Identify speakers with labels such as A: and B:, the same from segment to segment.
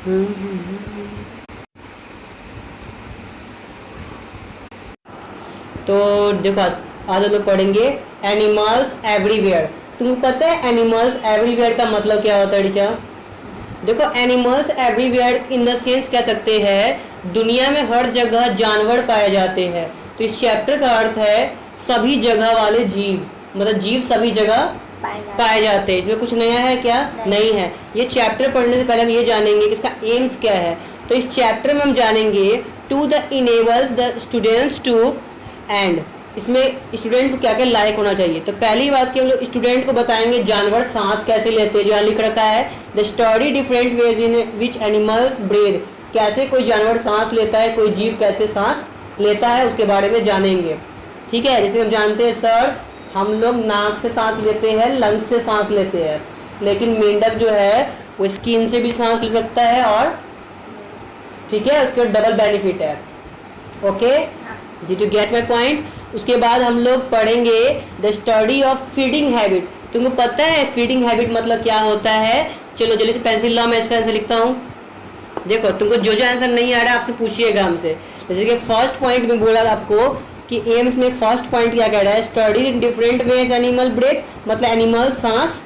A: तो देखो आज हम लोग पढ़ेंगे एनिमल्स एवरीवेयर। तुमको पता है एनिमल्स एवरीवेयर का मतलब क्या होता है टीचर? देखो animals everywhere in the sense कह सकते हैं दुनिया में हर जगह जानवर पाए जाते हैं। तो इस चैप्टर का अर्थ है सभी जगह वाले जीव, मतलब जीव सभी जगह पाए जाते हैं। इसमें कुछ नया है क्या? नहीं है। ये चैप्टर पढ़ने से पहले हम ये जानेंगे कि इसका एम्स क्या है। तो इस चैप्टर में हम जानेंगे to the enables the students to and इसमें स्टूडेंट को क्या क्या लायक होना चाहिए। तो पहली बात कि हम लोग स्टूडेंट को बताएंगे जानवर सांस कैसे लेते हैं, जो यहाँ लिख रखा है the study different ways in which animals breathe. कैसे कोई जानवर सांस लेता है, कोई जीव कैसे सांस लेता है, उसके बारे में जानेंगे। ठीक है, जैसे हम जानते हैं सर हम लोग नाक से सांस लेते हैं, लंग्स से सांस लेते हैं, लेकिन मेंढक जो है वो स्किन से भी सांस ले सकता है और ठीक है उसके डबल बेनिफिट है। Okay, did you gate my point? उसके बाद हम लोग पढ़ेंगे the study of feeding habit. तुमको पता है फीडिंग हैबिट मतलब क्या होता है? चलो जल्दी से पेंसिल लाओ, मैं इसका आंसर लिखता हूँ। देखो तुमको जो आंसर नहीं आ रहा है आपसे पूछिएगा हमसे। जैसे कि फर्स्ट पॉइंट में बोला था आपको कि एम्स में फर्स्ट पॉइंट क्या कह रहा है? Study in different ways animal breathe, मतलब एनिमल सांस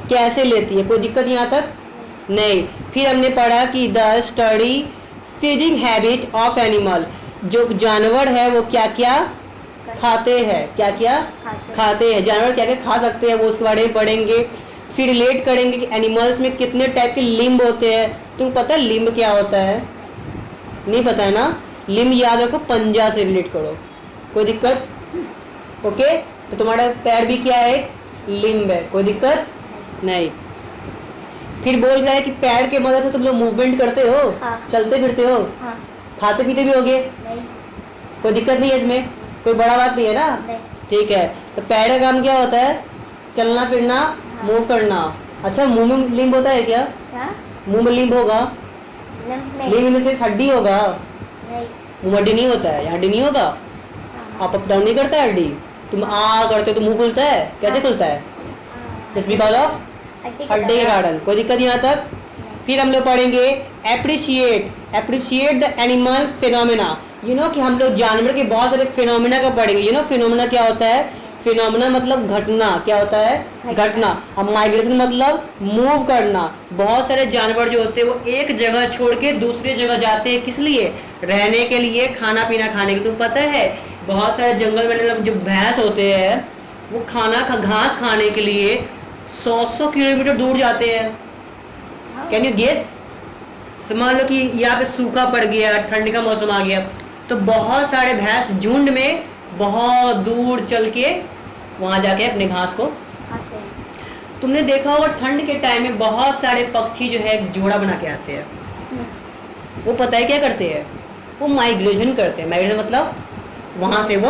A: कैसे लेती है। कोई दिक्कत यहाँ तक नहीं। फिर हमने पढ़ा कि the study feeding habit of animal, जो जानवर है वो क्या क्या खाते हैं, क्या क्या खाते हैं, जानवर क्या क्या खा सकते हैं वो उसके बारे में पढ़ेंगे। फिर रिलेट करेंगे कि एनिमल्स में कितने टाइप के लिम्ब होते हैं। तुम पता है लिम्ब क्या होता है? नहीं पता है ना? लिम्ब याद रखो, पंजा से रिलेट करो। कोई दिक्कत? ओके, तो तुम्हारा पैर भी क्या है? लिम्ब है। कोई दिक्कत नहीं। फिर बोल रहा है कि पैर के मदद से तुम लोग मूवमेंट करते हो, चलते फिरते हो, खाते पीते भी होगे। कोई दिक्कत नहीं है इसमें, कोई बड़ा बात नहीं है ना? ठीक है, तो पैर का काम क्या होता है? चलना फिरना, मूव करना। अच्छा, मुंह में लिम्ब होता है क्या? मुंह में लिम्ब होगा? लिम्ब से हड्डी होगा? मुंह में हड्डी नहीं होता है, हड्डी नहीं होगा। आप अप डाउन नहीं करता है हड्डी। तुम आ करते हो तो मुंह खुलता है, कैसे खुलता है? जस्ट बिकॉज ऑफ हड्डी के कारण। कोई दिक्कत यहाँ तक? फिर हम लोग पढ़ेंगे appreciate the animal phenomena. You know कि हम लोग जानवर के बहुत सारे फिनोमेना का पढ़ेंगे। यू नो फिनोमेना क्या होता है? फिनोमेना मतलब घटना। क्या होता है? घटना। अब माइग्रेशन मतलब मूव करना। बहुत सारे जानवर जो होते हैं वो एक जगह छोड़ के दूसरी जगह जाते हैं। किस लिए? रहने के लिए, खाना पीना खाने के लिए। तुम पता है बहुत सारे जंगल में जो भैंस होते हैं वो घास खाने के लिए 100 किलोमीटर दूर जाते हैं। Can you guess? मान लो कि यहाँ पे सूखा पड़ गया, ठंड का मौसम आ गया, तो बहुत सारे भैंस झुंड में बहुत दूर चल के वहां जाके अपने घास को खाते हैं। तुमने देखा होगा ठंड के टाइम में बहुत सारे पक्षी जो है जोड़ा बना के आते हैं। वो पता है क्या करते हैं? वो माइग्रेशन करते हैं। माइग्रेशन मतलब वहां से वो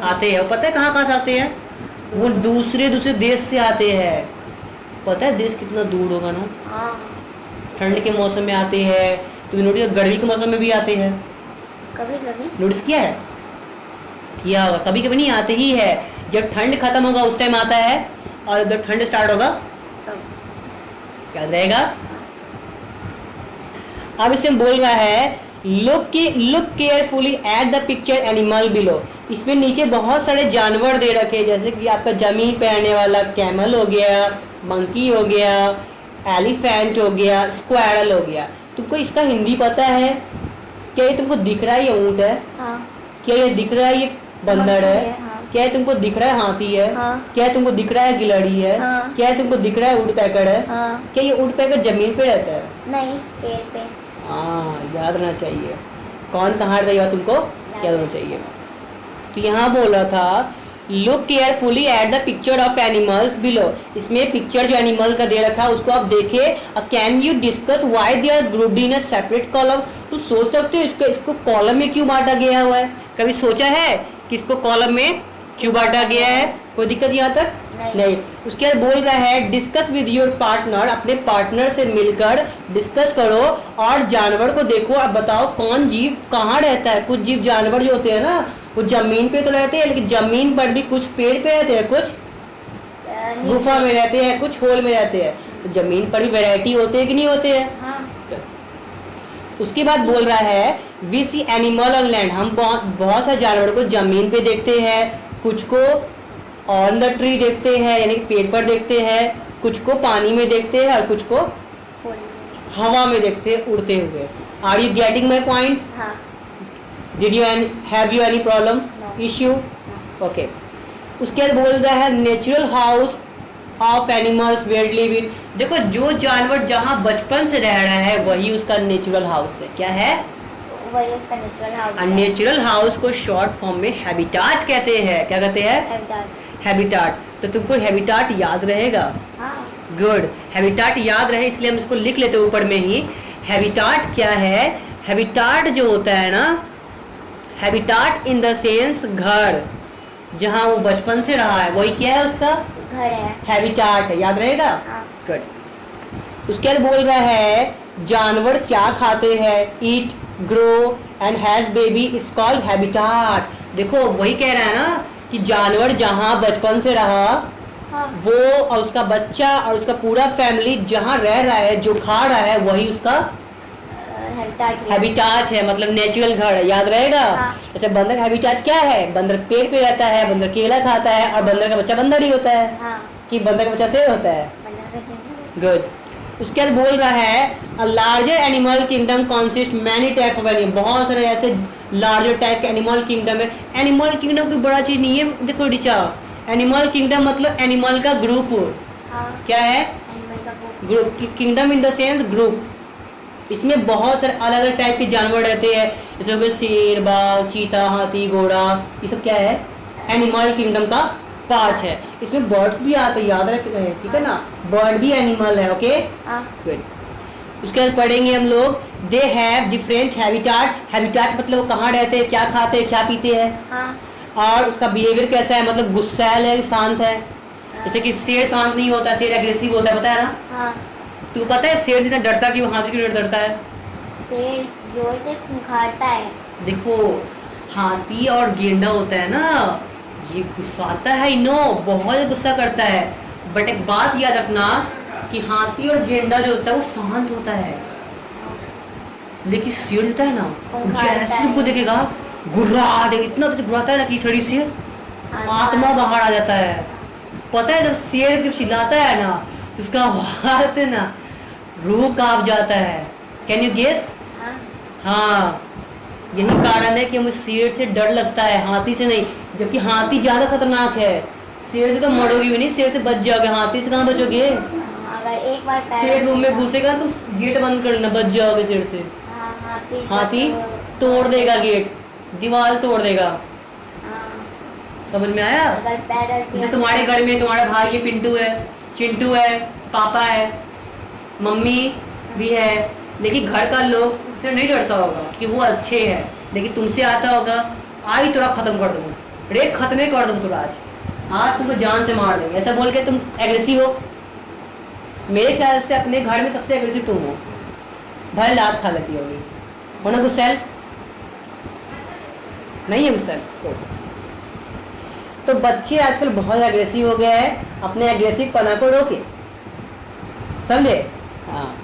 A: आते हैं। पता है कहाँ कहाँ से आते हैं? वो दूसरे देश से आते हैं। पता है देश कितना दूर होगा ना? ठंड के मौसम में आते हैं। तुमने नोटिस गर्मी के मौसम में भी आते हैं?
B: कभी कभी
A: नोटिस किया है? किया होगा। कभी कभी नहीं, आते ही है। जब ठंड खत्म होगा उस टाइम आता है, और जब ठंड स्टार्ट होगा याद रहेगा। अब इसमें बोल रहा है look carefully at the picture animal below. इसमें नीचे बहुत सारे जानवर दे रखे, जैसे कि आपका जमीन पे रहने वाला कैमल हो गया, मंकी हो गया, एलिफेंट हो गया, स्क्वायरल हो गया। तुमको इसका हिंदी पता है क्या? ये तुमको दिख रहा है ये ऊंट है? क्या ये दिख रहा है ये बंदर है? क्या है तुमको दिख रहा है हाथी है? क्या है तुमको दिख रहा है गिलहरी है? क्या है तुमको दिख रहा है ऊँट पैकर है? क्या ये ऊँट पैकर जमीन पे रहता है?
B: नहीं, पेड़ पे।
A: हाँ, याद रहना चाहिए। कौन कहाँ रहेगा तुमको याद होना चाहिए। तो यहाँ बोला था look carefully at the picture of animals below. इसमें पिक्चर जो एनिमल का दे रखा है उसको आप देखे। Can you discuss why they are grouped in a separate column. तो सोच सकते हो इसको कॉलम में क्यों बांटा गया हुआ है? कभी सोचा है कि इसको कॉलम में क्यों बांटा गया है? कोई दिक्कत यहाँ तक नहीं। उसके बाद बोल रहा है डिस्कस विद योर पार्टनर। अपने पार्टनर से मिलकर डिस्कस करो और जानवर को देखो। अब बताओ कौन जीव कहाँ रहता है। कुछ जीव जानवर जो होते हैं ना वो जमीन पे तो रहते हैं, लेकिन जमीन पर भी कुछ पेड़ पे रहते हैं, कुछ गुफा में रहते हैं, कुछ होल में रहते हैं। तो जमीन पर भी वैरायटी होते हैं कि नहीं होते हैं? उसके बाद बोल रहा है we see animal on land, हम बहुत सारे जानवरों को जमीन पे देखते हैं, कुछ को ऑन द ट्री देखते हैं यानी कि पेड़ पर देखते हैं, कुछ को पानी में देखते हैं और कुछ को
B: फूल।
A: हवा में देखते हैं उड़ते हुए। Are you getting my point?
B: हाँ।
A: Did you have you any problem
B: No.
A: Issue? Okay. उसके बाद बोल रहा है natural house of animals where live in. देखो जो जानवर जहाँ बचपन से रह रहा है वही उसका नेचुरल हाउस है। क्या है?
B: वही उसका नेचुरल हाउस है।
A: नेचुरल हाउस को शॉर्ट फॉर्म में हैबिटाट कहते हैं। क्या कहते हैं?
B: हैबिटाट।
A: हैबिटाट। तो तुमको हैबिटाट याद रहेगा?
B: हाँ।
A: गुड। हैबिटाट याद रहे इसलिए हम इसको लिख लेते हैं ऊपर में ही। हैबिटाट क्या है? हैबिटाट जो होता है ना, हैबिटाट इन द सेंस घर, जहाँ वो बचपन से रहा है वही क्या है उसका
B: घर है।
A: हैबिटाट है। याद रहेगा?
B: हाँ।
A: गुड। उसके बाद बोल रहा है जानवर क्या खाते हैं? Eat, grow and has baby, it's called habitat. देखो वही कह रहा है ना कि जानवर जहाँ बचपन से रहा
B: हाँ।
A: वो और उसका बच्चा और उसका पूरा फैमिली जहाँ रह रहा है, जो खा रहा है वही उसका
B: हैबिटाट।
A: हैबिटाट है, मतलब नेचुरल घर है। याद रहेगा?
B: हाँ।
A: जैसे बंदर का हैबिटाट क्या है? बंदर पेड़ पे रहता है, बंदर केला खाता है और बंदर का बच्चा बंदर ही होता है।
B: हाँ।
A: कि बंदर का बच्चा शेर होता है।
B: बंदर का जन्म।
A: गुड। उसके बाद बोल रहा है a larger animal kingdom consist many type of animal. बहुत सारे ऐसे लार्जर टाइप के एनिमल किंगडम है। एनिमल किंगडम कोई बड़ा चीज नहीं है। देखो रिचा, एनिमल किंगडम मतलब एनिमल का ग्रुप।
B: हाँ।
A: क्या है?
B: एनिमल का
A: group. Kingdom in the sense group. इसमें बहुत सारे अलग अलग टाइप के जानवर रहते हैं, जैसे हो गए शेर, बाघ, चीता, हाथी, घोड़ा, ये सब क्या है? एनिमल किंगडम का पार्ट है। इसमें बर्ड्स भी आते हैं, याद रखें, ठीक है ना? बर्ड भी एनिमल है। ओके
B: हाँ।
A: गुड। उसके बाद पढ़ेंगे हम लोग they have different habitat. Habitat मतलब वो कहाँ रहते हैं, क्या खाते हैं, क्या पीते हैं,
B: हाँ।
A: और उसका बिहेवियर कैसा है, मतलब गुस्सैल है, शांत है। जैसे कि शेर शांत नहीं होता, शेर एग्रेसिव होता है, पता है ना?
B: हाँ।
A: तू पता है शेर से इतना डरता कि वो हाथी क्यों डरता है?
B: शेर जोर से खुंखारता है।
A: देखो हाथी और गेंडा होता है ना, ये गुस्साता है, नो बहुत गुस्सा करता है, बट एक बात याद रखना कि हाथी और गेंडा जो होता है वो शांत होता है, लेकिन शेर होता है ना जैसे तुमको देखेगा गुर्रा देगा, इतना तो गुर्राता है ना कि शरीर से आत्मा बाहर आ जाता है। पता है जब शेर जब चिल्लाता है ना उसका आवाज से ना रूह कांप जाता है। Can you guess? हाँ, यही कारण है कि हमें शेर से डर लगता है, हाथी से नहीं। जबकि हाथी ज्यादा खतरनाक है, शेर से तो मरोगे भी नहीं, शेर से बच जाओगे, हाथी से कहाँ बचोगे?
B: अगर एक बार
A: शेर रूम में घुसेगा तो गेट बंद कर लेना, बच जाओगे शेर से। हाथी तोड़ देगा गेट, दीवार तोड़ देगा। समझ में आया? जैसे तुम्हारे घर में तुम्हारा भाई है, पिंटू है, चिंटू है, पापा है, मम्मी भी है, लेकिन घर का लोग से नहीं डरता होगा कि वो अच्छे हैं, लेकिन तुमसे आता होगा आई तोड़ा खत्म कर दूंगा, रेत खत्म कर दूंगा तोड़ा, आज तुमको जान से मार देंगे, ऐसा बोल के तुम एग्रेसिव हो। मेरे ख्याल से अपने घर में सबसे एग्रेसिव तुम हो, भाई लात खा लेती होगी, हो ना गुस्सैल? नहीं है गुस्सैल? तो बच्चे आजकल बहुत एग्रेसिव हो गए हैं, अपने एग्रेसिव पना को रोके, समझे? हाँ।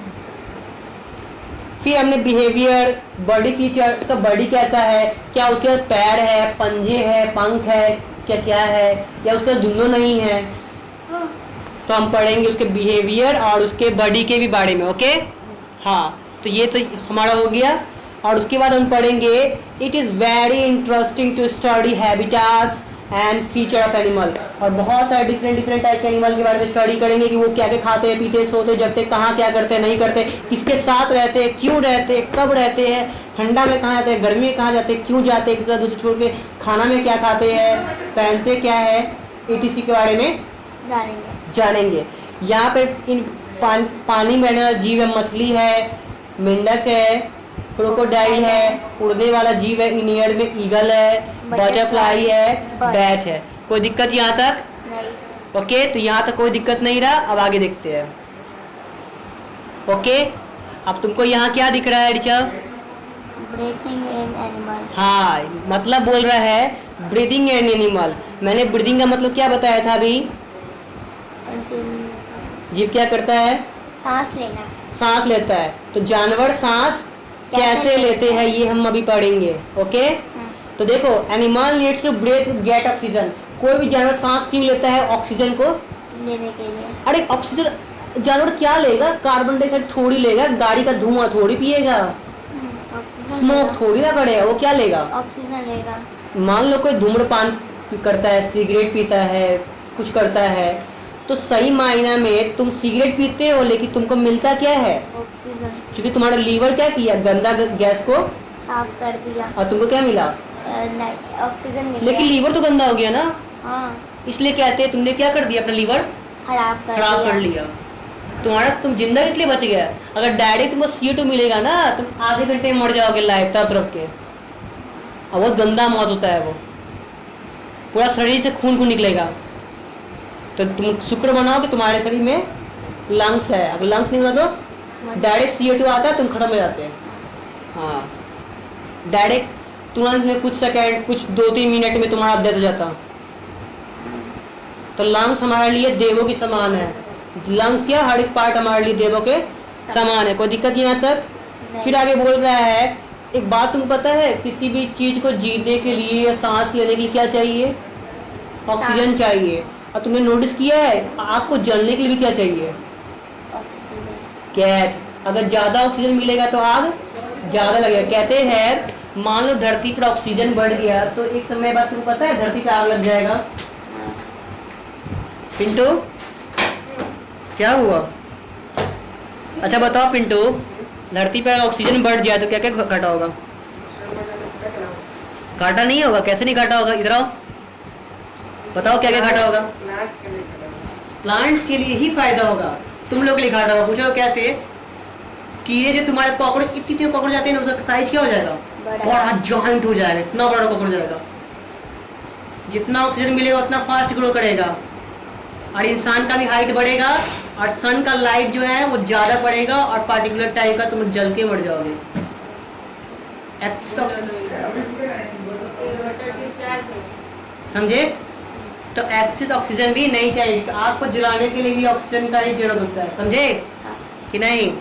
A: फिर हमने बिहेवियर, बॉडी फीचर, उसका बॉडी कैसा है, क्या उसके पास पैर है, पंजे है, पंख है, क्या क्या है, या उसका दोनों नहीं है, तो हम पढ़ेंगे उसके बिहेवियर और उसके बॉडी के भी बारे में। ओके हाँ, तो ये तो हमारा हो गया। और उसके बाद हम पढ़ेंगे it is very interesting to study habitats and feature of animal, और बहुत सारे डिफरेंट टाइप के एनिमल के बारे में स्टडी करेंगे कि वो क्या क्या खाते हैं, पीते, सोते, जगते, कहाँ क्या करते हैं, नहीं करते, किसके साथ रहते हैं, क्यों रहते हैं, कब रहते हैं, ठंडा में कहाँ जाते हैं, गर्मी में कहाँ जाते हैं, क्यों जाते हैं, एक दूसरे छोड़ के, खाना में क्या खाते हैं, पहनते क्या है, etc के बारे में जानेंगे। यहाँ पे इन पानी में रहने वाला जीव है, मछली है, मेंढक है, क्रोकोडाइल है, उड़ने वाला जीव है, इन एयर में ईगल है, बटरफ्लाई है, बैट है। कोई दिक्कत यहाँ तक?
B: नहीं।
A: ओके, तो यहाँ तक कोई दिक्कत नहीं रहा। अब आगे देखते हैं। ओके, अब तुमको यहाँ क्या दिख रहा है रिचा?
B: Breathing in animal.
A: हाँ, मतलब बोल रहा है ब्रीदिंग इन एनिमल। मैंने ब्रीदिंग का मतलब क्या बताया था अभी? जीव क्या करता है?
B: सांस लेना।
A: सांस लेता है। तो जानवर सांस कैसे लेते हैं ये हम अभी पढ़ेंगे। ओके, तो देखो animal needs to breathe get oxygen. कोई भी जानवर सांस क्यों लेता है ऑक्सीजन को?
B: लेने के लिए।
A: अरे ऑक्सीजन जानवर क्या लेगा? कार्बन डाइऑक्साइड थोड़ी लेगा, गाड़ी का धुआं थोड़ी पिएगा,
B: ऑक्सीजन
A: स्मोक थोड़ी ना करेगा, वो क्या लेगा?
B: ऑक्सीजन लेगा।
A: मान लो कोई धूम्रपान करता है, सिगरेट पीता है, कुछ करता है, तो सही मायने में तुम सिगरेट पीते हो लेकिन तुमको मिलता क्या है?
B: ऑक्सीजन।
A: क्योंकि तुम्हारा लीवर क्या किया, गंदा गैस को
B: साफ कर दिया
A: और तुमको क्या मिला?
B: नहीं, ऑक्सीजन मिल
A: लेकिन
B: गया।
A: लीवर तो गंदा हो गया ना,
B: हाँ,
A: इसलिए कहते हैं तुमने क्या कर दिया, अपना लीवर
B: खराब
A: खराब कर लिया। तुम जिंदा इसलिए बच गया। अगर डायरेक्ट तुमको CO2 मिलेगा ना, तुम आधे घंटे में मर जाओगे लाइव तरफ के। और बहुत गंदा मौत होता है वो, पूरा शरीर से खून खून निकलेगा। तो तुम शुक्र बनाओ कि तुम्हारे शरीर में लंग्स है। अगर लंग्स नहीं होगा तो डायरेक्ट CO2 आता है, तुम खत्म हो जाते हैं। हाँ, डायरेक्ट तुरंत में कुछ सेकंड, कुछ 2-3 मिनट में तुम्हारा डेथ हो जाता। तो लंग्स हमारे लिए देवों की समान है। लंग क्या, हर एक पार्ट हमारे लिए देवों के समान है। कोई दिक्कत यहाँ तक? फिर आगे बोल रहा है, एक बात तुमको पता है, किसी भी चीज को जीने के लिए या सांस लेने के लिए क्या चाहिए? ऑक्सीजन चाहिए। और तुमने नोटिस किया है आपको जलने के लिए भी क्या चाहिए?
B: ऑक्सीजन।
A: कैट। अगर ज्यादा ऑक्सीजन मिलेगा तो आग ज्यादा लगेगा। कहते हैं मान लो धरती पर ऑक्सीजन बढ़ गया तो एक समय बाद तुमको पता है धरती पर आग लग जाएगा। पिंटू क्या हुआ? अच्छा बताओ पिंटू, धरती पर ऑक्सीजन बढ़ जाए तो क्या क्या घटा होगा? घाटा नहीं होगा। कैसे नहीं घाटा होगा? इधर आओ, बताओ क्या क्या घाटा होगा? प्लांट्स के लिए ही फायदा होगा, तुम लोग के लिए घाटा होगा। पूछो कैसे? कीड़े जो तुम्हारे कॉकरोच, इतने कॉकरोच जाते हैं ना, उसका साइज क्या हो जाएगा? बड़ा जॉइंट हो जाएगा, इतना बड़ा कॉकरोच जाएगा। जितना ऑक्सीजन मिलेगा उतना फास्ट ग्रो करेगा और इंसान का भी हाइट बढ़ेगा और सन का लाइट जो है वो ज़्यादा पड़ेगा और पार्टिकुलर टाइम का तुम जल के मर जाओगे। समझे? तो एक्सिस ऑक्सीजन भी नहीं चाहिए। आपको जलाने के लिए भी ऑक्सीजन का ही जरूरत होता है, समझे कि नहीं?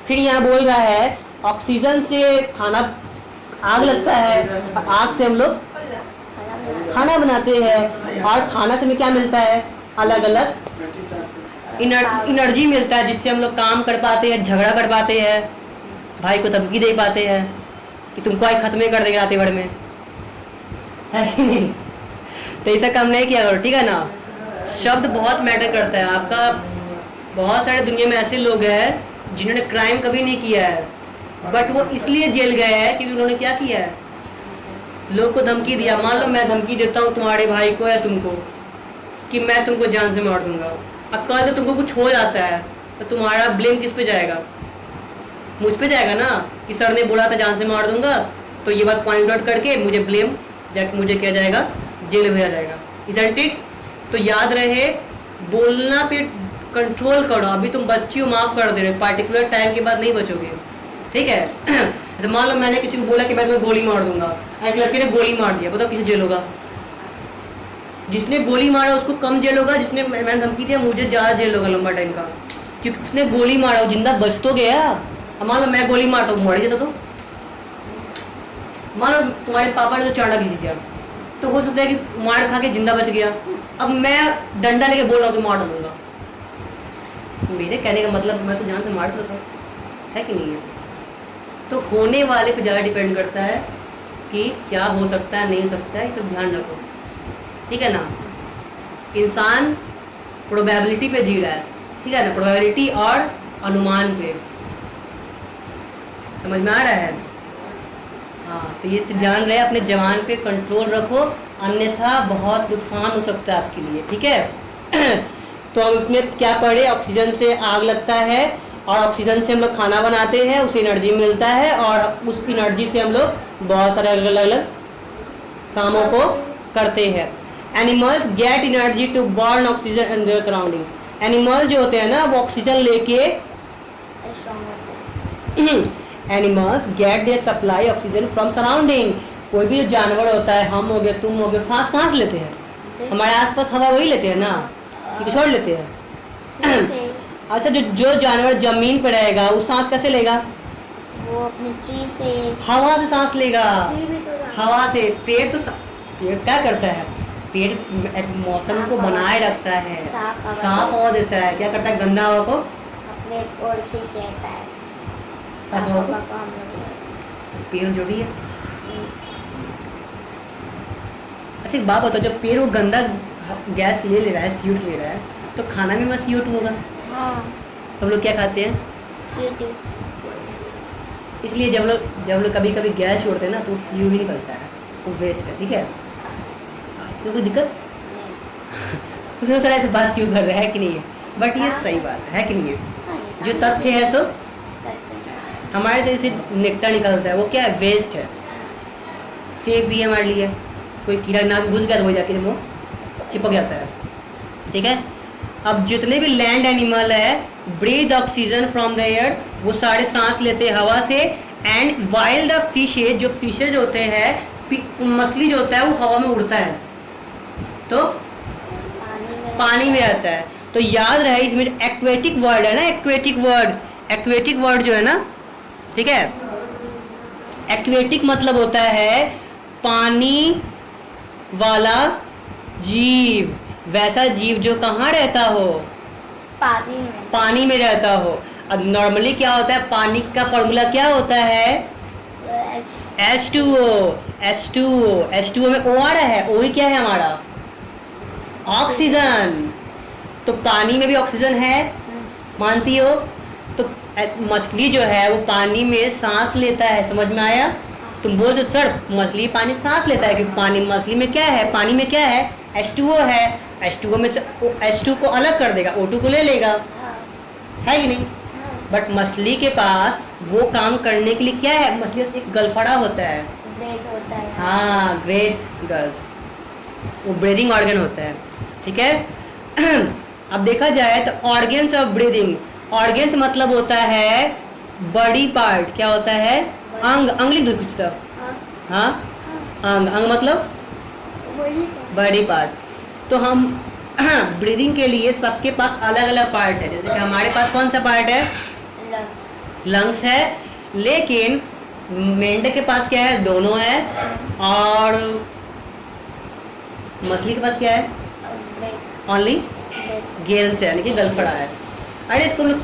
A: फिर यहाँ बोल रहा है ऑक्सीजन से खाना, आग लगता है, आग से हम लोग खाना बनाते हैं और खाना से हमें क्या मिलता है? अलग अलग एनर्जी मिलता है जिससे हम लोग काम कर पाते हैं, झगड़ा कर पाते हैं, भाई को धमकी दे पाते हैं कि तुमको आज खत्म कर देगा रात भर में, है कि नहीं? तो ऐसा काम नहीं किया करो, ठीक है ना? शब्द बहुत मैटर करता है आपका। बहुत सारे दुनिया में ऐसे लोग हैं जिन्होंने क्राइम कभी नहीं किया है बट वो इसलिए जेल गए हैं क्योंकि उन्होंने क्या किया है? लोग को धमकी दिया। मान लो मैं धमकी देता हूँ तुम्हारे भाई को या तुमको कि मैं तुमको जान से मार दूंगा, अब कल तो तुमको कुछ हो जाता है तो तुम्हारा ब्लेम किस पे जाएगा? मुझ पे जाएगा ना कि सर ने बोला था जान से मार दूंगा, तो ये बात पॉइंट आउट करके मुझे ब्लेम जाके मुझे क्या जाएगा? जेल भेजा जाएगा। Isn't it? तो याद रहे बोलना पे कंट्रोल करो। अभी तुम बच्ची हो, माफ कर दे रहे, पार्टिकुलर टाइम के बाद नहीं बचोगे, ठीक है? तो मान लो मैंने किसी को बोला कि मैं तुम्हें गोली मार दूंगा, एक लड़के ने गोली मार दिया, बताओ किसे जेल होगा? जिसने गोली मारा उसको कम जेल होगा, जिसने मैंने धमकी दिया मुझे ज़्यादा जेल होगा लंबा टाइम का, क्योंकि उसने गोली मारा, जिंदा बच तो गया। अब मान लो मैं गोली मारता हूँ, मर जाता। तो मान लो तुम्हारे पापा ने तो चांटा खींच दिया, तो हो सकता है कि मार खा के जिंदा बच गया। अब मैं डंडा लेके बोल रहा हूँ कि मार डालूंगा, मेरे कहने का मतलब मैं तो जान से मार सकता हूँ, है कि नहीं है? तो होने वाले पे ज़्यादा डिपेंड करता है कि क्या हो सकता है, नहीं हो सकता है, ये सब ध्यान रखो, ठीक है ना? इंसान प्रोबेबिलिटी पे जी रहा है, ठीक है ना? प्रोबेबिलिटी और अनुमान पे, समझ में आ रहा है? हाँ, तो ये ध्यान रहे, अपने जवान पे कंट्रोल रखो, अन्यथा बहुत नुकसान हो सकता है आपके लिए, ठीक है? तो हम इसमें क्या पढ़े? ऑक्सीजन से आग लगता है और ऑक्सीजन से हम लोग खाना बनाते हैं, उससे एनर्जी मिलता है और उस एनर्जी से हम लोग बहुत सारे अलग अलग कामों को करते हैं। Animals get energy to burn oxygen in their surrounding. Animal जो होते हैं ना वो ऑक्सीजन लेके animals get their supply oxygen from surrounding. कोई भी जो जानवर होता है, हम हो गए, तुम हो गए, सांस कहाँ से लेते हैं? हमारे आसपास हवा वही लेते हैं ना, कि छोड़ लेते हैं? अच्छा, जो जानवर जमीन पर रहेगा वो सांस कैसे लेगा?
B: वो अपने ट्री से।
A: हवा से सांस लेगा।
B: ट्री भी तो
A: हवा से। पेड़ क्या करता है? पेड़ एक मौसम को बनाए रखता है, साफ हवा देता है। क्या करता है? गंदा हवा को
B: अपने और खींच लेता है।
A: साफ हवा
B: हवा
A: को।
B: को हम लोग
A: तो पेड़ जोड़ी है। अच्छा एक बात बताओ, जब पेड़ वो गंदा गैस ले रहा है, CO2 ले रहा है, तो खाना में मत CO2 होगा।
B: हाँ
A: तो हम लोग क्या खाते हैं?
B: CO2।
A: इसलिए जब लोग कभी कभी गैस छोड़ते हैं ना, तो CO2 निकलता है, वो वेस्ट है। ठीक है, इसमें कोई दिक्कत? तो सोच रहा है ऐसे बात क्यों कर रहा है कि नहीं है, बट ये सही बात है कि नहीं है?
B: हाँ,
A: जो तथ्य है सो
B: सत्य।
A: हमारे से जैसे नेक्टर निकलता है, वो क्या है? वेस्ट है। सेफ भी है हमारे लिए। कोई कीड़ा नाक में घुस गया तो वो जाके वो चिपक जाता है। ठीक है, अब जितने भी लैंड एनिमल है breathe oxygen from the air, वो सारे सांस लेते हैं हवा से। एंड वाइल्ड द फिशेज, जो फिशेज होते हैं, मछली जो होता है वो हवा में उड़ता है, तो पानी में रहता है। तो याद रहे इसमें एक्वेटिक वर्ड है ना, एक्वेटिक वर्ड जो है ना, ठीक है, एक्वेटिक मतलब होता है पानी वाला जीव। वैसा जीव जो कहाँ रहता हो? पानी में रहता हो। अब नॉर्मली क्या होता है, पानी का फॉर्मूला क्या होता है? H2O में O आ रहा है, O ही क्या है हमारा? ऑक्सीजन। तो पानी में भी ऑक्सीजन है, मानती हो? तो मछली जो है वो पानी में सांस लेता है। समझ में आया? तुम बोल दो सर मछली पानी सांस लेता है, क्योंकि पानी मछली में क्या है? पानी में क्या है? H2O है। H2O में से H2 को अलग कर देगा, O2 को ले लेगा, है कि नहीं? बट मछली के पास वो काम करने के लिए क्या है? मछली एक गलफड़ा होता है। हाँ, ग्रेट गर्ल्स, वो ब्रीदिंग ऑर्गन होता है। ठीक है, अब देखा जाए तो ऑर्गन्स ऑफ ब्रीदिंग, ऑर्गन्स मतलब होता है बॉडी पार्ट। क्या होता है? अंग लिख दो कुछ तो। हाँ, अंग मतलब बॉडी पार्ट। तो हम ब्रीदिंग के लिए सबके पास अलग अलग पार्ट है। जैसे कि हमारे पास कौन सा पार्ट है? लंग्स है। लेकिन मेंढक के पास क्या है? दोनों है। और मछली के पास क्या है? ओनली गेल्स है, यानी कि गलफड़ा है। अरे इसको लोग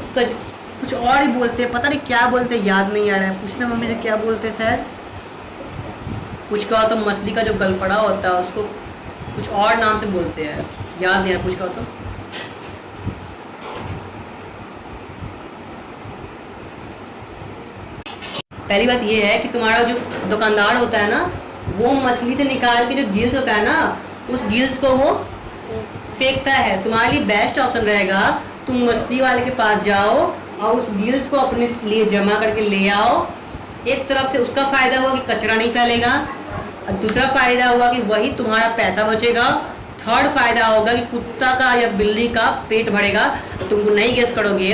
A: कुछ और ही बोलते हैं, पता नहीं क्या बोलते हैं, याद नहीं आ रहा है। पूछना मम्मी से क्या बोलते हैं, शायद कुछ कहो तो मछली का जो गलफड़ा होता है उसको कुछ और नाम से बोलते हैं, याद नहीं आ रहा। कुछ कहो तो पहली बात ये है कि तुम्हारा जो दुकानदार होता है ना, वो मछली से निकाल के जो गिल्स होता है ना, उस गिल्स को वो फेंकता है। तुम्हारे लिए बेस्ट ऑप्शन रहेगा तुम मछली वाले के पास जाओ और उस गिल्स को अपने लिए जमा करके ले आओ। एक तरफ से उसका फायदा हुआ कि कचरा नहीं फैलेगा, और दूसरा फायदा हुआ कि वही तुम्हारा पैसा बचेगा। थर्ड फायदा होगा कि कुत्ता का या बिल्ली का पेट भरेगा। तुम नहीं गेस करोगे,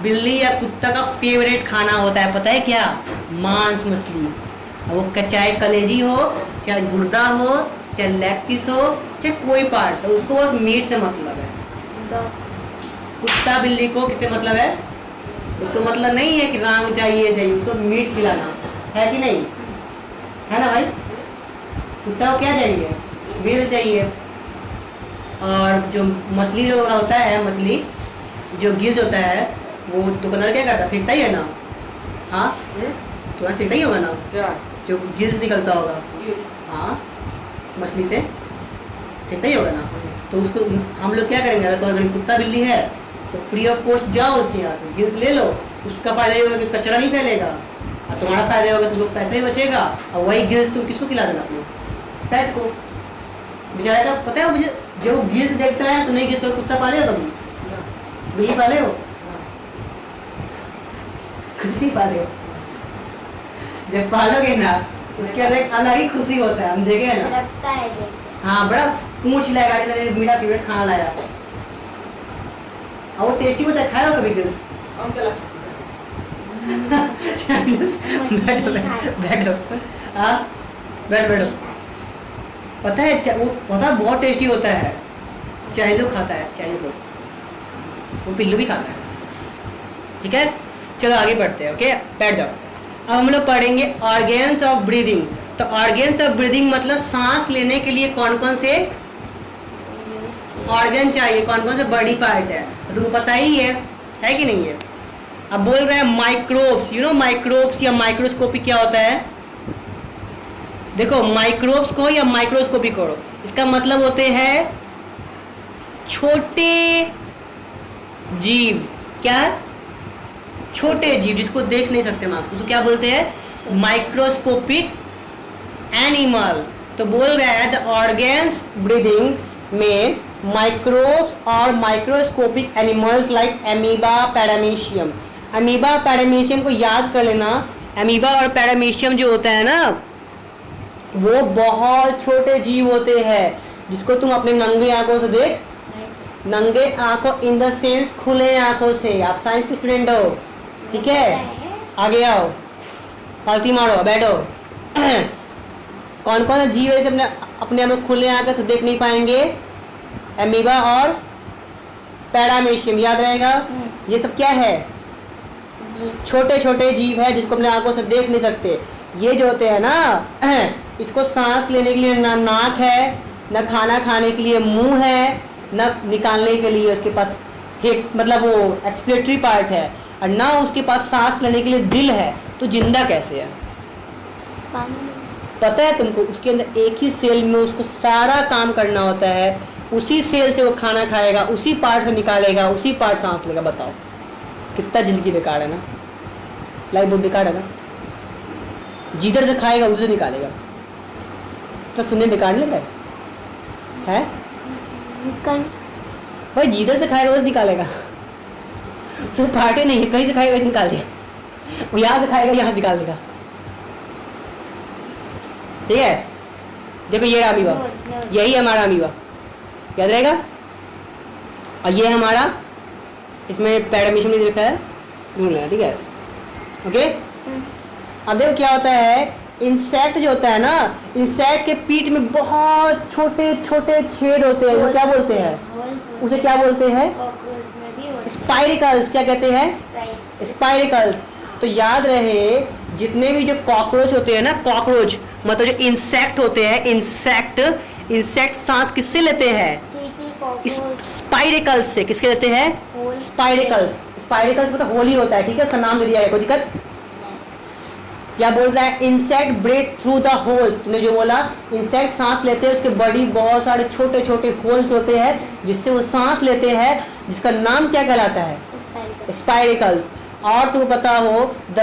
A: बिल्ली या कुत्ता का फेवरेट खाना होता है, पता है क्या? मांस मछली। वो चाहे कलेजी हो, चाहे गुर्दा हो, चाहे लेग पीस हो, चाहे कोई पार्ट, तो उसको बस मीट से मतलब है। कुत्ता बिल्ली को किससे मतलब है? उसको मतलब नहीं है कि राम चाहिए, उसको मीट खिलाना है कि नहीं, है ना भाई? कुत्ता को क्या चाहिए? मीट चाहिए। और जो मछली जो होता है, मछली जो गिल्स होता है, वो दुकानदार क्या करता है? फेंकता ही है ना। हाँ, तुम्हारा फेंकता ही होगा ना, जो गिल्स निकलता होगा। हाँ, मछली से फेंकता ही होगा ना। तो उसको हम लोग क्या करेंगे? अगर तुम्हारे घर कुत्ता बिल्ली है तो फ्री ऑफ कॉस्ट जाओ उसके यहाँ से गिल्स ले लो। उसका फायदा ये होगा कि कचरा नहीं फैलेगा, और तुम्हारा फायदा होगा, तुमको पैसा ही बचेगा। और वही गिल्स तुम किसको खिला देना? अपने पेट को। बेचारे का पता है, मुझे जो गिल्स देखता है तो नहीं गिल्स कर। कुत्ता पाले हो तुम? बिल्ली पाले हो? कुछ नहीं पाले हो। जब पालोगे ना, उसके अंदर एक अलग ही खुशी होता है, हम देखे है ना।
B: लगता है देख।
A: हाँ, बड़ा पूछ लाएगा, मेरा फेवरेट खाना लाया। और वो टेस्टी होता है, खाया हो कभी गिल्स? बैठो, हाँ बैठो। पता है वो पता है बहुत टेस्टी होता है। चाइनीज लोग खाता है, चाइनीज लोग, वो पिल्लू भी खाता है। ठीक है, चलो आगे बढ़ते हैं। ओके, बैठ जाओ। अब हम लोग पढ़ेंगे ऑर्गेन्स ऑफ ब्रीदिंग। तो ऑर्गेन्स ऑफ ब्रीदिंग मतलब सांस लेने के लिए कौन कौन से ऑर्गन चाहिए, कौन कौन से बॉडी पार्ट है, तो तुमको पता ही है कि नहीं है। अब बोल रहे हैं माइक्रोब्स, यू नो माइक्रोब्स या माइक्रोस्कोपी क्या होता है। देखो माइक्रोब्स को या माइक्रोस्कोपी करो, इसका मतलब होते हैं छोटे जीव। क्या? छोटे जीव जिसको देख नहीं सकते मार्क्स, उसको क्या बोलते हैं? Microscopic animal. तो बोल रहा है द ऑर्गेन्स ब्रीदिंग में माइक्रोब्स और microscopic animals like amoeba paramecium. Amoeba paramecium को याद कर लेना। अमीबा और पैरामीशियम जो होता है ना, वो बहुत छोटे जीव होते हैं जिसको तुम अपने नंगे आंखों से देख, नंगे आंखों इन द सेंस खुले आंखों से। आप साइंस के स्टूडेंट हो, ठीक है? आगे आओ, पालती मारो, बैठो। कौन कौन से जीव है अपने अपने आप खुले आंखों से देख नहीं पाएंगे? अमीबा और पैरामीशियम, याद रहेगा। ये सब क्या है? छोटे छोटे जीव है जिसको अपने आंखों से देख नहीं सकते। ये जो होते हैं ना, इसको सांस लेने के लिए ना नाक है, ना खाना खाने के लिए मुंह है, ना निकालने के लिए उसके पास हिप मतलब वो एक्सक्रीटरी पार्ट है, और ना उसके पास सांस लेने के लिए दिल है। तो जिंदा कैसे है? पता है तुमको? उसके अंदर एक ही सेल में उसको सारा काम करना होता है। उसी सेल से वो खाना खाएगा, उसी पार्ट से निकालेगा, उसी पार्ट सांस लेगा। बताओ कितना जिंदगी बेकार है ना, लाइफ बहुत बेकार है ना। जिधर से खाएगा उधर से निकालेगा, तो सुनने बेकार नहीं लगा है? भाई जिधर से खाएगा उधर निकालेगा, तो पार्टे नहीं है, कहीं से खाएगा वैसे निकाल दिया। वो यहाँ से खाएगा यहाँ निकाल देगा, ठीक है? देखो ये रहा अमीबा, यही हमारा अमीबा, याद रहेगा। और ये हमारा, इसमें पैरामीशियम नहीं लिखा है, ढूंढ लेना, ठीक है? ओके। अब देखो क्या होता है, इंसेक्ट जो होता है ना, इंसेक्ट के पीठ में बहुत छोटे छोटे छेद होते हैं। वो क्या बोलते हैं? उसे क्या बोलते हैं? स्पाइरिकल्स। क्या कहते हैं? स्पाइरिकल्स। तो याद रहे, जितने भी जो कॉकरोच होते हैं ना, कॉकरोच मतलब जो इंसेक्ट होते हैं, इंसेक्ट सांस किससे लेते हैं? स्पाइरिकल्स से। किसके लेते हैं? स्पाइरिकल्स। स्पाइरिकल्स मतलब होल ही होता है, ठीक है? उसका नाम दे दिया है, कोई दिक्कत? क्या बोल रहा है? Insect breathe through the holes. तुमने जो बोला, इंसेक्ट सांस लेते हैं, उसके बॉडी बहुत सारे छोटे छोटे होल्स होते हैं जिससे वो सांस लेते हैं, जिसका नाम क्या कहलाता है? स्पाइरिकल्स। और तुमको पता हो, the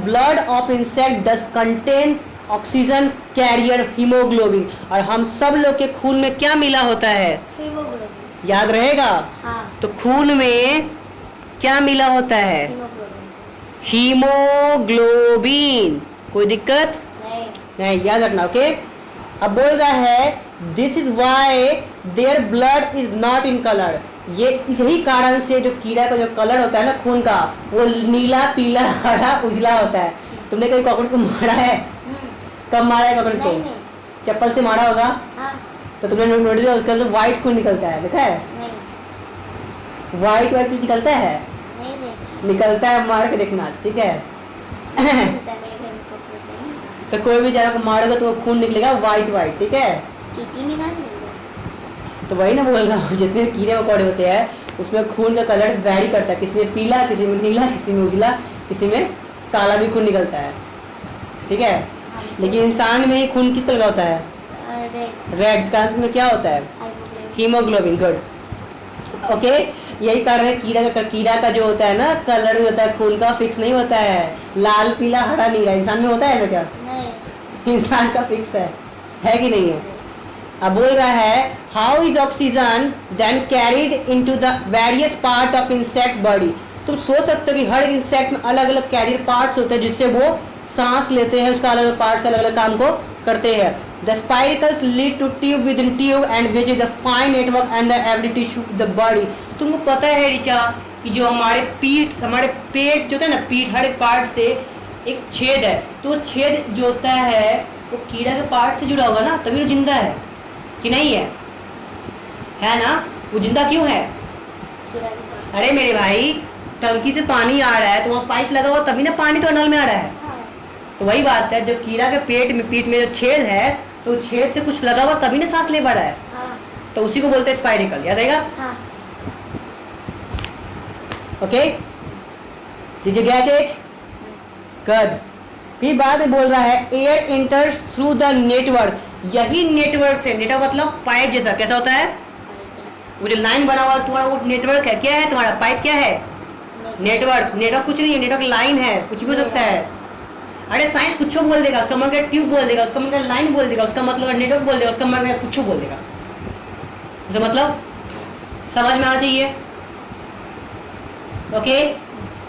A: blood of insect does contain oxygen carrier haemoglobin. और हम सब लोग के खून में क्या मिला होता है? हीमोग्लोबिन। याद रहेगा? हाँ। तो खून में क्या मिला होता है? हीमोग्लोबिन। कोई दिक्कत नहीं, याद रखना। ओके। अब बोल रहा है this is why their blood is not in colour. ये यही कारण से जो कीड़ा का जो कलर होता है ना खून का, वो नीला, पीला, हरा, उजला होता है। तुमने कभी कॉकरोच को मारा है? कब मारा है कॉकरोच को? चप्पल से मारा होगा। हाँ। तो तुमने नोटिस किया उसका जो व्हाइट खून निकलता है, देखा है? व्हाइट कुछ निकलता है? निकलता है, मार के देखना, ठीक है? तो कोई भी जानवर को मारोगे तो वो खून निकलेगा व्हाइट, ठीक है? तो वही ना बोल रहा हूँ, जितने कीड़े मकोड़े होते हैं उसमें खून का कलर वैरी करता है। किसी में पीला, किसी में नीला, किसी में उजला, किसी में काला भी खून निकलता है, ठीक है? लेकिन इंसान में खून किस कलर का होता है? रेड। कारण में क्या होता है? हीमोग्लोबिन। गुड। ओके। यही कारण है कीड़ा का जो होता है ना कलर होता है खून का, फिक्स नहीं होता है, लाल, पीला, हरा, नीला। इंसान में होता है ऐसा क्या? नहीं। इंसान का फिक्स है कि नहीं है? अब बोल रहा है how is oxygen then carried into the various part of insect body. तुम सोच सकते हो कि हर इंसेक्ट में अलग अलग कैरियर पार्ट्स होते हैं जिससे वो सांस लेते हैं, उसका अलग अलग पार्ट्स अलग अलग काम को करते हैं। The spiracles lead to tube within tube and which is the fine network and the every tissue the body. तुमको पता है ऋचा कि जो हमारे पेट जो होता है ना, पीठ, हर एक पार्ट से एक छेद है। तो वो छेद जो होता है वो कीड़ा के पार्ट से जुड़ा होगा ना, तभी वो जिंदा है कि नहीं है ना? वो जिंदा क्यों है? अरे मेरे भाई, टंकी से पानी आ रहा है तो वहाँ पाइप लगा हुआ तभी ना पानी तो नल में आ रहा है।
B: हाँ
A: तो वही बात है, जो कीड़ा के पीठ में जो छेद है तो छेद से कुछ लगा हुआ तभी ना सांस ले पा रहा है,
B: हाँ
A: तो उसी को बोलते हैं स्पाइरिकल। याद आएगा?
B: हाँ
A: okay, did you get it? Good. फिर बाद में बोल रहा है एयर इंटर्स थ्रू द नेटवर्क। यही नेटवर्क से, नेटवर्क मतलब पाइप जैसा, कैसा होता है? वो जो लाइन बना हुआ तुम्हारा वो नेटवर्क है। क्या है तुम्हारा पाइप? क्या है? नेटवर्क। नेटवर्क कुछ नहीं है, नेटवर्क लाइन है, कुछ भी हो सकता है। अरे साइंस कुछ बोल देगा, उसका मतलब ट्यूब बोल देगा, उसका मतलब लाइन बोल देगा, उसका मतलब नेटवर्क बोल देगा, उसका मतलब कुछ बोल देगा। उसका मतलब समझ में आना चाहिए। ओके,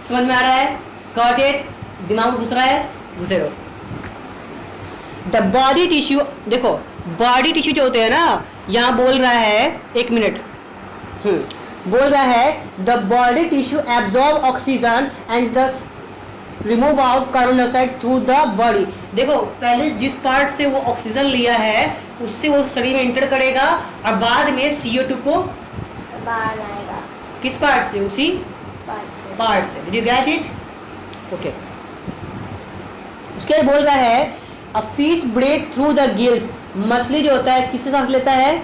A: समझ में आ रहा है? Got it? दिमाग में घुस रहा है? घुसे रहो। द बॉडी टिश्यू, देखो बॉडी टिश्यू जो होते हैं ना, यहाँ बोल रहा है, एक मिनट, बोल रहा है the body tissue absorb oxygen and the remove out carbon dioxide through the body. देखो पहले जिस पार्ट से वो ऑक्सीजन लिया है उससे वो शरीर में इंटर करेगा और बाद में CO2 को
B: बाहर आएगा
A: किस पार्ट से? उसी पार्ट से। Did you get it? Okay. उसके बाद बोल रहा है a fish breathe through the gills. मछली जो होता है किससे सांस लेता है?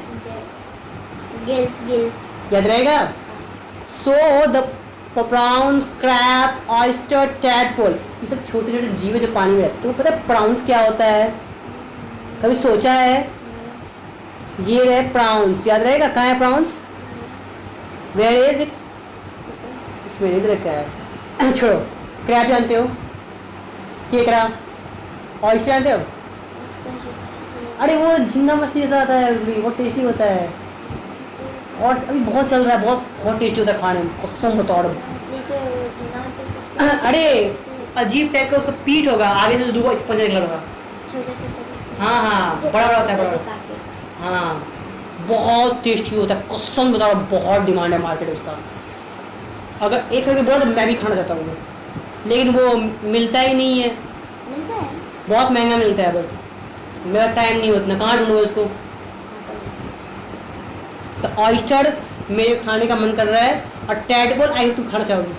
B: गिल्स गिल्स
A: याद रहेगा? So the prawns, crabs, oyster, tadpole, ये सब छोटे छोटे जीव जो पानी में रहते हैं। तो पता है प्राउंस क्या होता है? कभी सोचा है? ये रहे प्राउंस, याद रहेगा? कहाँ है प्राउंस? Where is it? इसमें इधर क्या है? छोड़ो। क्रैब जानते हो? केकड़ा, ऑयस्टर जानते हो? अरे वो झींगा मछली जैसा आता है, बहुत टेस्टी होता है और अभी बहुत चल रहा है, बहुत टेस्टी होता है खाने में, कसम बताओ। अरे अजीब टाइप का उसका पीठ होगा, आगे से दूगो स्पंज निकला होगा। हाँ हाँ, बड़ा बड़ा होता है, बड़ा। हाँ बहुत टेस्टी होता है, कसम बता रहा हूँ, बहुत डिमांड है मार्केट में उसका। अगर एक बोला तो मैं भी खाना चाहता हूँ, लेकिन वो मिलता ही नहीं है, बहुत महंगा मिलता है। बस मेरा टाइम नहीं होता, कहाँ ढूंढूंगा उसको। तो ऑयस्टर मेरे खाने का मन कर रहा है और टैडपोल आई तू खाना चाहोगी?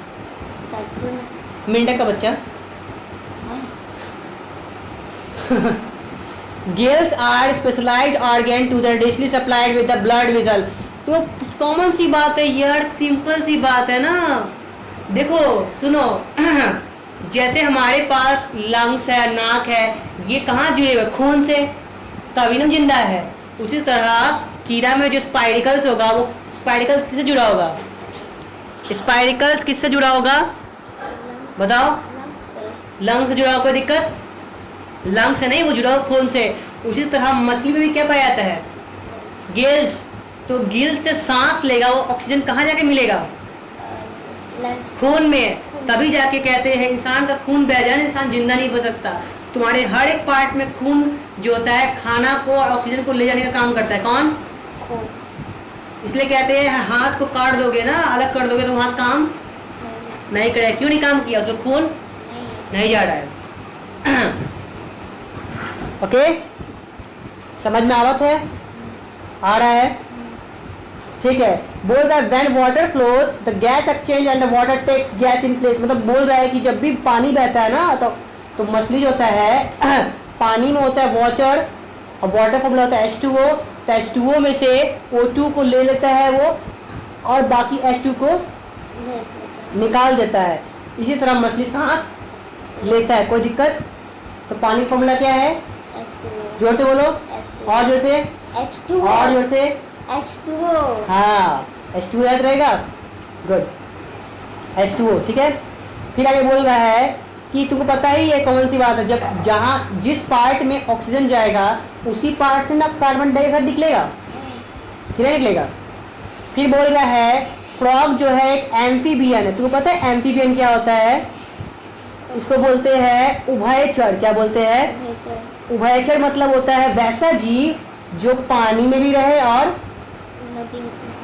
A: मेंढक का बच्चा। Gills are specialized organ to the richly supplied with the blood vessel. तो कॉमन सी बात है यार, सिंपल सी बात है ना। देखो सुनो, जैसे हमारे पास लंग्स है, नाक है, ये कहाँ जुड़े हुए? खून से, तभी ना जिंदा है। उसी तरह कीड़ा में जो स्पाइरिकल्स होगा, वो स्पाइरिकल्स किससे जुड़ा होगा? स्पाइरिकल्स किससे जुड़ा होगा बताओ? लंग से जुड़ा होगा। कोई दिक्कत? लंग से नहीं, वो जुड़ा होगा खून से। उसी तरह मछली में भी क्या पाया जाता है? गिल्स। तो गिल्स से सांस लेगा, वो ऑक्सीजन कहाँ जाके मिलेगा? खून में। तभी जाके कहते हैं इंसान का खून बह जाए इंसान जिंदा नहीं बच सकता। तुम्हारे हर एक पार्ट में खून जो होता है खाना को और ऑक्सीजन को ले जाने का काम करता है। कौन? इसलिए कहते हैं हाथ को काट दोगे ना, अलग कर दोगे तो हाथ काम नहीं करेगा। क्यों नहीं काम किया? उसमें खून नहीं जा रहा है। ओके, समझ में आवत है? आ रहा है? ठीक है। बोल रहा है when water flows the gas exchange and the water takes gas in place. मतलब बोल रहा है कि जब भी पानी बहता है ना, तो मछली जो होता है पानी में होता है वाटर, और वाटर फॉर्मूला होता है H2O। तो H2O में से O2 को ले लेता है वो, और बाकी H2 को निकाल देता है। इसी तरह मछली सांस लेता है। कोई दिक्कत? तो पानी फॉर्मूला क्या है? जोर से बोलो। और जोर से।
B: H2O।
A: और जोर से।
B: H2O।
A: हाँ, H2O याद रहेगा। Good, H2O। ठीक है। फिर आगे बोल रहा है कि तुमको पता ही है कौन सी बात है, जब जहाँ जिस पार्ट में ऑक्सीजन जाएगा उसी पार्ट से ना कार्बन डाइऑक्साइड निकलेगा, फिर निकलेगा। फिर बोल रहा है फ्रॉग जो है एक एम्फीबियन है। तुमको पता है एम्फीबियन क्या होता है? इसको बोलते हैं उभयचर। क्या बोलते हैं? उभयचर मतलब होता है वैसा जीव जो पानी में भी रहे और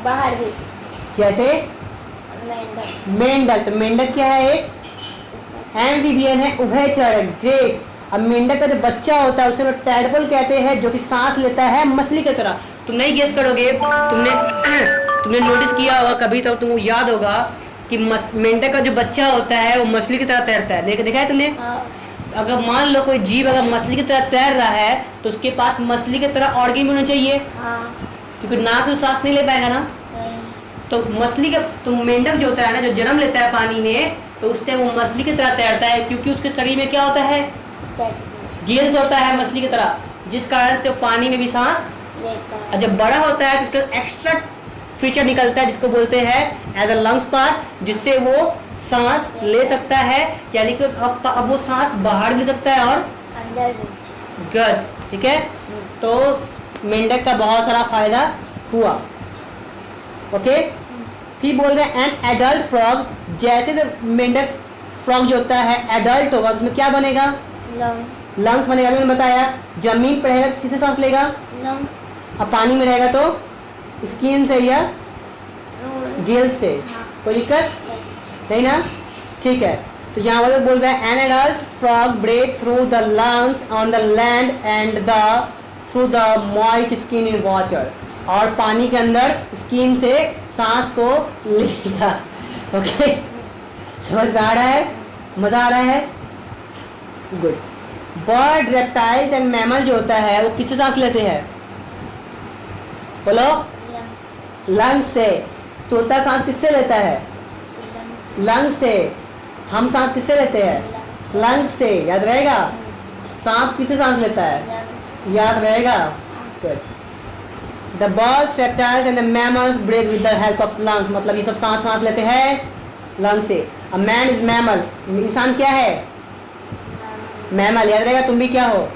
B: बाहर भी।
A: जैसे मेंढक। तो मेंढक क्या है? एक एम्फीबियन है, उभयचर है। ग्रेट। अब मेंढक का जो बच्चा होता है उसे लोग टैडपोल कहते हैं, जो कि सांस लेता है मछली की तरह। तुम नहीं गेस करोगे, तुमने नोटिस किया होगा कभी, तो तुमको याद होगा कि मेंढक का जो बच्चा होता है वो मछली की तरह तैरता है। देखा है तुमने?
B: हाँ
A: अगर मान लो कोई जीव अगर मछली की तरह तैर रहा है तो उसके पास मछली की तरह ऑर्गन भी होना चाहिए,
B: हाँ
A: क्योंकि नाक से सांस नहीं ले पाएगा ना। तो मछली का तो मेंढक जो होता है ना, जो जन्म लेता है पानी में, तो उस टाइम वो मछली की तरह तैरता है, क्योंकि उसके शरीर में क्या होता है, गिल्स होता है मछली की तरह, जिस कारण से वो पानी में भी सांस
B: लेता
A: और जब बड़ा होता है तो उसका एक्स्ट्रा फीचर निकलता है जिसको बोलते हैं एज अ लंग्स पार्ट, जिससे वो सांस ले सकता है। यानी कि अब वो सांस बाहर भी ले सकता है और
B: अंदर भी।
A: गुड, ठीक है। तो मेंढक का बहुत सारा फायदा हुआ। ओके, फिर बोल रहे हैं एन एडल्ट फ्रॉग, जैसे तो मेंढक फ्रॉग जो होता है एडल्ट होगा उसमें क्या बनेगा,
B: लंग
A: लंग्स बनेगा। मैंने बताया जमीन पर रहेगा किससे सांस लेगा,
B: लंग्स।
A: अब पानी में रहेगा तो स्किन से या गिल से। कोई दिक्कत नहीं ना, ठीक है। तो यहाँ वाले बोल रहे हैं an adult frog breathe through the lungs on the land and the through the moist skin in water, और पानी के अंदर स्किन से सांस को लेगा। ओके, समझ में आ रहा है, मजा आ रहा है, good. Bird, reptiles and mammal जो होता है वो किससे सांस लेते हैं, बोलो, लंग से। तोता सांस किससे लेता है, लंग से। हम सांस किससे लेते हैं, लंग से, याद रहेगा। सांप किससे सांस लेता है, याद रहेगा, good. The birds, reptiles and the mammals breathe with the help of lungs, मतलब ये सब सांस लेते हैं लंग से। अ मैन इज मैमल, इंसान क्या है, मैमल, याद रहेगा। तुम भी क्या हो,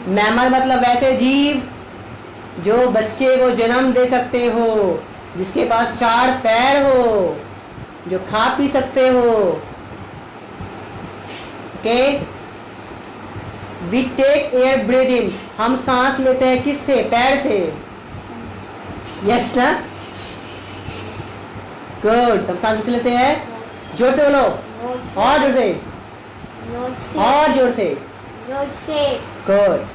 A: मैमल, मतलब वैसे जीव जो बच्चे को जन्म दे सकते हो, जिसके पास 4 पैर हो, जो खा पी सकते हो। Okay, we take air breathing, हम सांस लेते हैं किससे, पैर से, यस ना, गुड। हम सांस किससे लेते हैं, जोर से बोलो, और जोर से, और जोर से, गुड।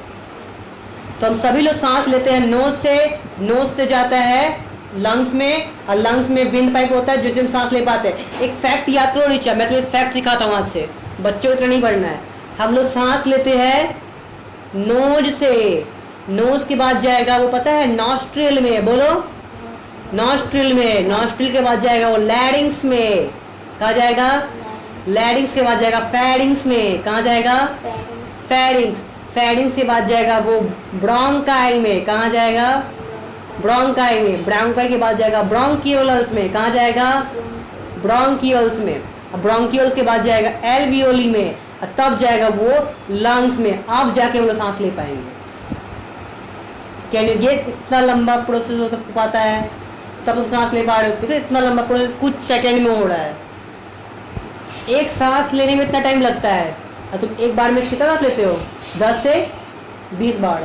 A: तो हम सभी लोग सांस लेते हैं नोज से, नोज से जाता है लंग्स में, और लंग्स में विंड पाइप होता है जिससे हम सांस ले पाते हैं। एक फैक्ट याद करो रिचा, मैं तुम्हें फैक्ट सिखाता हूँ आज से, बच्चों को तो नहीं पढ़ना है। हम लोग सांस लेते हैं नोज से, नोज के बाद जाएगा वो पता है नॉस्ट्रिल में, बोलो, नॉस्ट्रिल में, नॉस्ट्रिल के बाद जाएगा वो लैरिंग्स में, कहाँ जाएगा, लैरिंग्स के बाद जाएगा फेरिंग्स में, कहाँ जाएगा, फेरिंग्स, फेरिंग्स के बाद जाएगा वो ब्रोंकाई में, कहाँ जाएगा, ब्रोंकाई में, ब्रोंकाई के बाद जाएगा ब्रोंकियोल्स में, कहाँ जाएगा, ब्रोंकियोल्स में, ब्रोंकियोल्स के बाद जाएगा एल्वियोली में, और तब जाएगा वो लंग्स में। अब जाके हम लोग सांस ले पाएंगे। क्या ये इतना लंबा प्रोसेस हो पाता है, तब तुम सांस ले पा रहे हो, क्योंकि इतना लंबा प्रोसेस कुछ सेकंड में हो रहा है। एक सांस लेने में इतना टाइम लगता है, और तुम एक बार में कितना सांस लेते हो, 10 से 20 बार।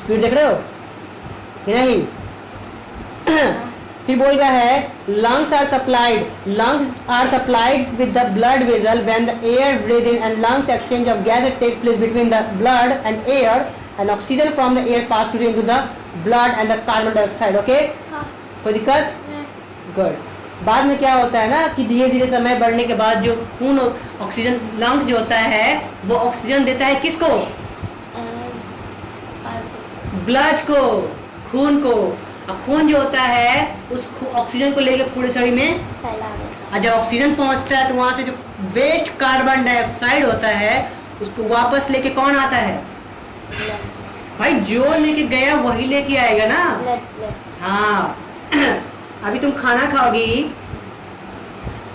A: स्पीड देख रहे हो कि नहीं। फिर बोल रहा है lungs are supplied with the blood vessel when the air breathed in and lungs exchange of gases takes place between the blood and air and oxygen from the air pass through into the blood and the carbon dioxide. Okay, कोई दिक्कत, good. बाद में क्या होता है ना कि धीरे धीरे समय बढ़ने के बाद जो खून ऑक्सीजन लंग्स जो होता है वो ऑक्सीजन देता है किसको, ब्लड को, खून को। और खून जो होता है उस ऑक्सीजन को लेके पूरे शरीर में
B: फैला देता है।
A: और जब ऑक्सीजन पहुंचता है तो वहां से जो वेस्ट कार्बन डाइऑक्साइड होता है उसको वापस लेके कौन आता है, भाई जो लेके गया वही लेके आएगा ना। हाँ, अभी तुम खाना खाओगी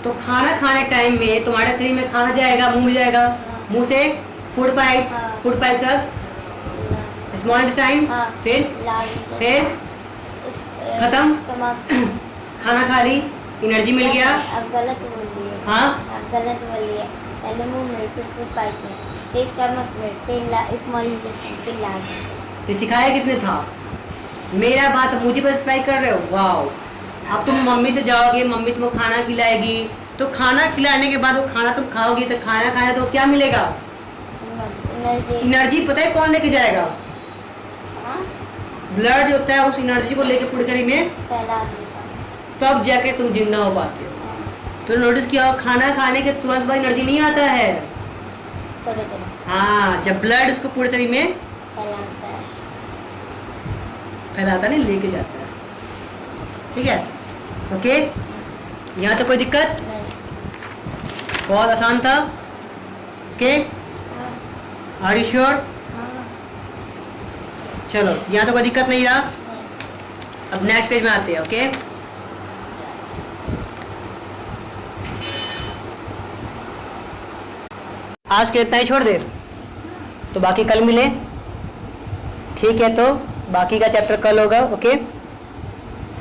A: तो खाना खाने टाइम में तुम्हारे शरीर में खाना जाएगा, मुंह में जाएगा, मुंह से फूड पाइप, फूड पाइप से स्मॉल इंटेस्टाइन, फिर खत्म, खाना खा ली, एनर्जी मिल गया।
B: अब गलत बोल दिए,
A: हाँ,
B: अब गलत बोल दिए। पहले मुंह में, फिर फूड पाइप में, फिर स्टमक में, फिर स्मॉल इंटेस्टाइन, फिर लार्ज।
A: तो सिखाया किसने था, मेरा बात मुझे पर ट्राई कर रहे हो, वाओ। अब तुम मम्मी से जाओगे, मम्मी तुमको खाना खिलाएगी, तो खाना खिलाने के बाद वो खाना तुम खाओगी, तो खाना खाने तो क्या मिलेगा, एनर्जी। पता है कौन लेके जाएगा, ब्लड जो होता है उस एनर्जी को लेके पूरे शरीर में
B: फैला देगा।
A: तब जाके तुम जिंदा हो पाते हो। तो नोटिस किया हो, खाना खाने के तुरंत बाद एनर्जी नहीं आता है।
B: थोड़े देर
A: हाँ, जब ब्लड उसको पूरे शरीर में
B: फैलाता है।
A: फैलाता नहीं, लेके जाता है। ठीक है, ओके, यहाँ तो कोई दिक्कत,
B: नहीं।
A: बहुत आसान था। ओके,
B: हाँ,
A: आर यू श्योर?
B: हाँ,
A: चलो, यहाँ तो कोई दिक्कत नहीं रहा।
B: नहीं।
A: अब नेक्स्ट पेज में आते हैं। ओके, आज के इतना ही छोड़ दे, तो बाकी कल मिले। ठीक है, तो बाकी का चैप्टर कल होगा। ओके।